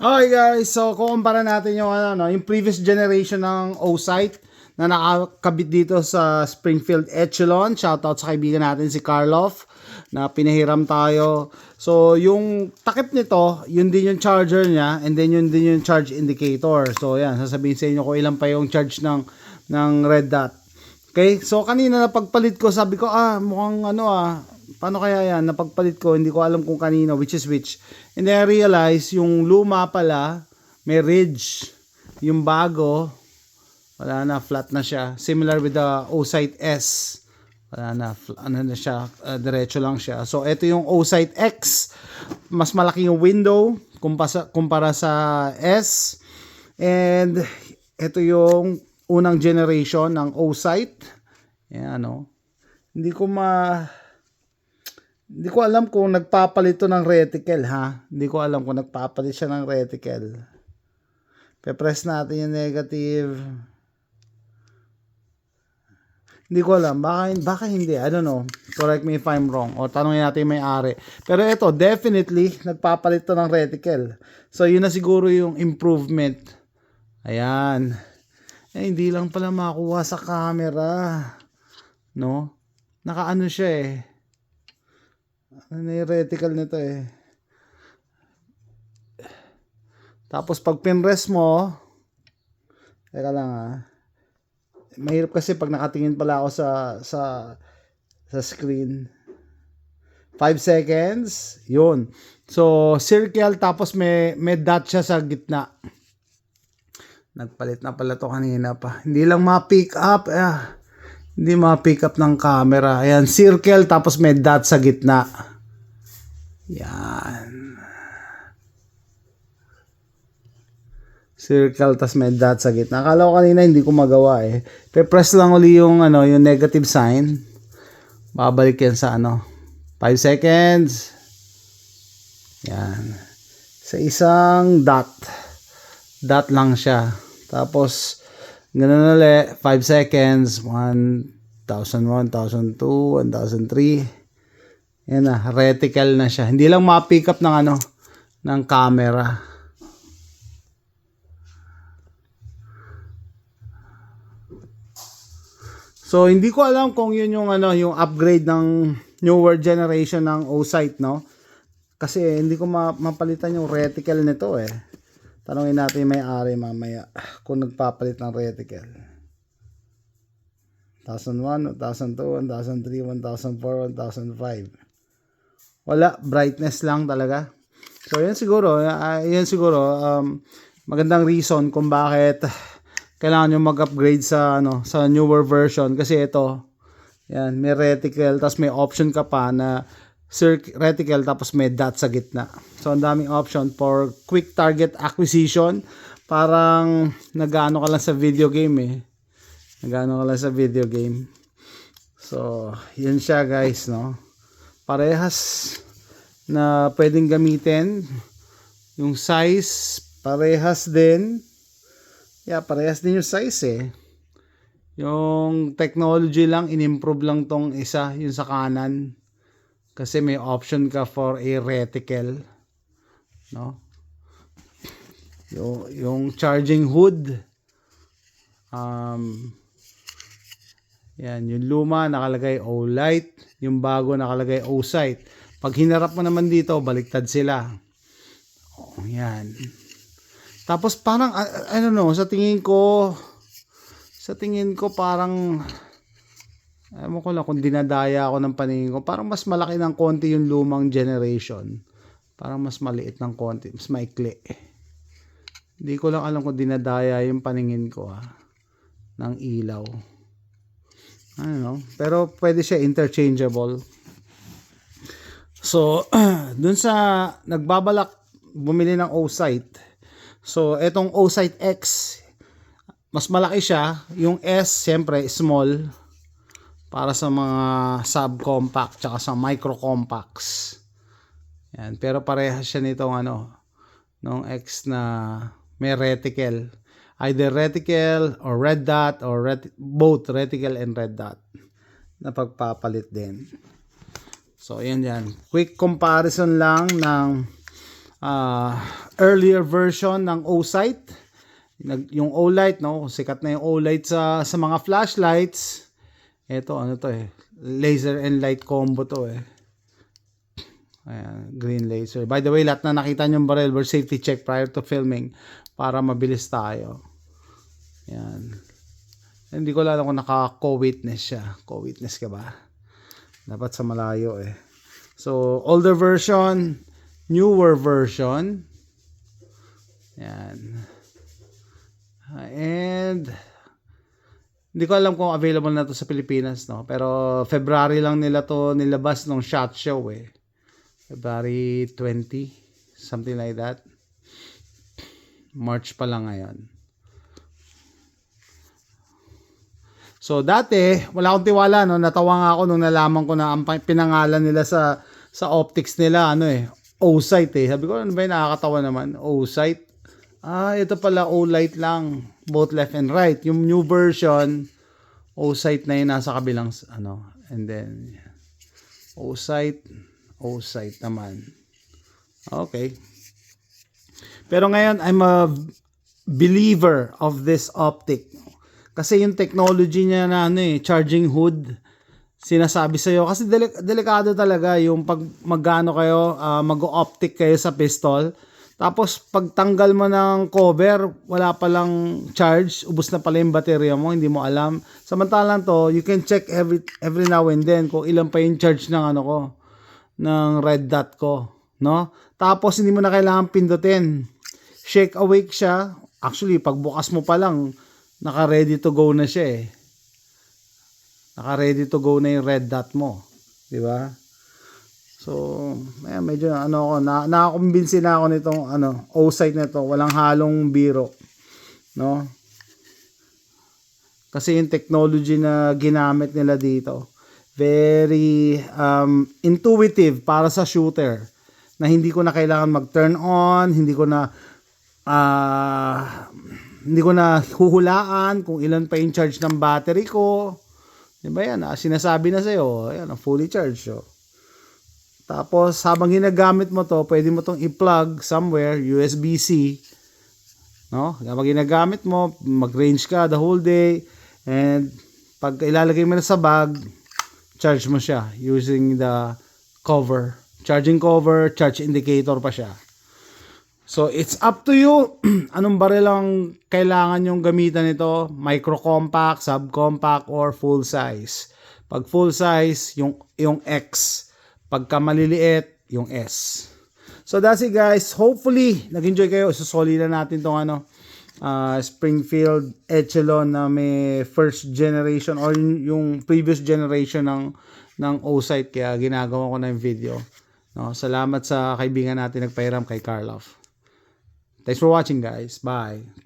Okay guys, so kukumpara natin yung yung previous generation ng O-Sight na nakakabit dito sa Springfield Echelon. Shoutout sa kaibigan natin si Karloff na pinahiram tayo. So yung takip nito, yun din yung charger niya, and then yun din yung charge indicator. So yan, sasabihin sa inyo kung ilan pa yung charge ng red dot. Okay, so kanina na pagpalit ko, sabi ko mukhang paano kaya yan, napagpalit ko, hindi ko alam kung kanino, which is which. And then I realize yung luma pala may ridge, yung bago wala na, flat na siya, similar with the O-Sight S. Wala na, siya, diretso lang siya. So ito yung O-Sight X, mas malaki yung window kumpara sa S. And ito yung unang generation ng O-Sight. Yan, hindi ko alam kung nagpapalit to ng reticle, ha. Hindi ko alam kung nagpapalit siya ng reticle. Pe-press natin yung negative. Hindi ko alam. Baka hindi. I don't know. Correct me if I'm wrong. O tanongin natin yung may-ari. Pero ito, definitely, nagpapalit to ng reticle. So, yun na siguro yung improvement. Ayan. Hindi lang pala makuha sa camera. No? Nakaano siya eh. Ano yung reticle nito eh. Tapos pag pinrest mo, teka lang mahirap kasi pag nakatingin pala ako sa screen. 5 seconds, yun. So circle, tapos may dot siya sa gitna. Nagpalit na pala to kanina pa. Hindi lang ma-pick up. Hindi ma-pick up ng camera. Ayan, circle, tapos may dot sa gitna. Yan. Circle, tas may dot sa gitna. Akala ko kanina hindi ko magawa eh. Pe-press lang uli yung yung negative sign. Babalik yan sa 5 seconds. Yan. Sa isang dot. Dot lang siya. Tapos ganun ulit, 5 seconds, 1,001, 1,002, 1,003. Yan na, reticle na siya. Hindi lang ma-pick up ng camera. So hindi ko alam kung yun yung yung upgrade ng newer generation ng O-Sight, no? Kasi hindi ko mapalitan yung reticle nito eh. Tanungin natin yung may-ari mamaya kung nagpapalit ng reticle. 1,001, 1,002, 1,003, 1,004, 1,005. Wala, brightness lang talaga. So yan siguro, magandang reason kung bakit kailangan nyo mag-upgrade sa sa newer version, kasi ito, yan, may reticle, tapos may option ka pa na reticle, tapos may dot sa gitna. So ang daming option for quick target acquisition. Parang nag-ano ka lang sa video game eh. Nag-ano ka lang sa video game. So yun siya guys, no. Parehas na pwedeng gamitin. Yung size parehas din. Parehas din yung size eh. Yung technology lang, in-improve lang tong isa, yung sa kanan. Kasi may option ka for a reticle, no? Yung charging hood, yan, yung luma nakalagay O-Light, yung bago nakalagay O-Sight. Pag hinarap mo naman dito, baliktad sila. Yan. Tapos parang I don't know, sa tingin ko parang ewan ko lang kung dinadaya ako ng paningin ko, parang mas malaki ng konti yung lumang generation. Parang mas maliit ng konti, mas maikli. Hindi ko lang alam kung dinadaya yung paningin ko ng ilaw. I don't know, pero pwede siya interchangeable. So dun sa nagbabalak bumili ng O-Sight, so etong O-Sight X, mas malaki siya. Yung S siyempre small, para sa mga subcompact tsaka sa micro-compacts. Yan, pero parehas siya nitong nung X na may reticle. Either reticle or red dot, or both reticle and red dot na pagpapalit din. So ayan yan. Quick comparison lang ng earlier version ng O-Sight. Yung O-Light, no? Sikat na yung O-Light sa mga flashlights. Ito, ano to eh. Laser and light combo to eh. Ayan, green laser. By the way, lahat na nakita nyo yung barrel, we're safety check prior to filming para mabilis tayo. Ayan. Hindi ko alam kung naka-co-witness siya. Co-witness ka ba? Dapat sa malayo eh. So, older version, newer version. Ayan. And hindi ko alam kung available na to sa Pilipinas, no? Pero February lang nila to nilabas nung SHOT Show eh. February 20, something like that. March pa lang ngayon. So dati, wala akong tiwala, no? Natawa nga ako nung nalaman ko na ang pinangalan nila sa optics nila, ano eh, O-Sight eh. Sabi ko, ano ba yun, nakakatawa naman, O-Sight. Ito pala O-Light lang, both left and right. Yung new version, O-Sight na yun nasa kabilang, ano, and then, O-Sight naman. Okay. Pero ngayon, I'm a believer of this optic. Kasi yung technology niya na ano eh, charging hood, sinasabi sa'yo. Kasi delikado talaga yung pag magano kayo, mag-optic kayo sa pistol. Tapos pagtanggal mo ng cover, wala palang charge, ubos na pala yung baterya mo, hindi mo alam. Samantalang to, you can check every now and then kung ilan pa yung charge ng ano ko, ng red dot ko, no? Tapos hindi mo na kailangan pindutin. Shake awake siya. Actually, pagbukas mo pa lang, naka-ready to go na siya eh. Naka-ready to go na yung red dot mo, di ba? So, medyo ano ako, nakakumbinsi na ako nitong ano, O-Sight na to, walang halong biro, no? Kasi yung technology na ginamit nila dito, very intuitive para sa shooter, na hindi ko na kailangan mag-turn on, hindi ko na huhulaan kung ilan pa yung charge ng battery ko. Diba yan? Sinasabi na sa'yo, ayan, fully charged. So. Tapos, habang ginagamit mo to, pwede mo tong i-plug somewhere, USB-C. No? Habang ginagamit mo, mag-range ka the whole day. And, pag ilalagay mo na sa bag, charge mo siya using the cover. Charging cover, charge indicator pa siya. So, it's up to you. Anong baril ang kailangan yung gamitan nito? Micro compact, subcompact, or full size. Pag full size, yung X. Pagka maliliit, yung S. So, that's it guys. Hopefully, nag-enjoy kayo. Isusoli na natin tong Springfield Echelon na may first generation or yung previous generation ng O-Sight. Kaya ginagawa ko na yung video. No, salamat sa kaibigan natin nagpahiram kay Karloff. Thanks for watching guys. Bye.